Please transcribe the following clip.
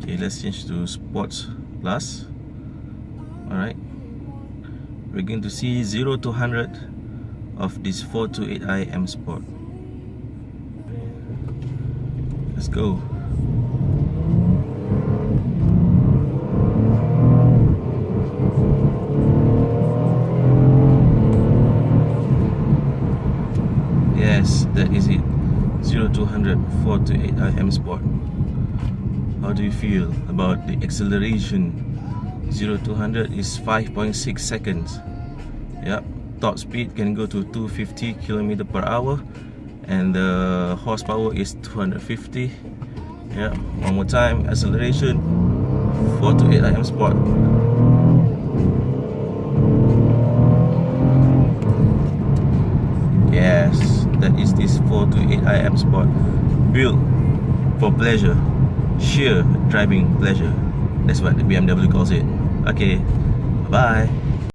Okay, let's change to Sports Plus. Alright, we're going to see 0 to 100 of this 428i M Sport. Let's go. Yes, that is it. 0 to 100 428i M Sport. How do you feel about the acceleration? 0 to 100 is 5.6 seconds. Yep, top speed can go to 250 km per hour, and the horsepower is 250. Yeah, one more time, acceleration 428i M Sport. Yes, that is this 428i M Sport, built for pleasure, sheer driving pleasure. That's what the BMW calls it. Okay, bye.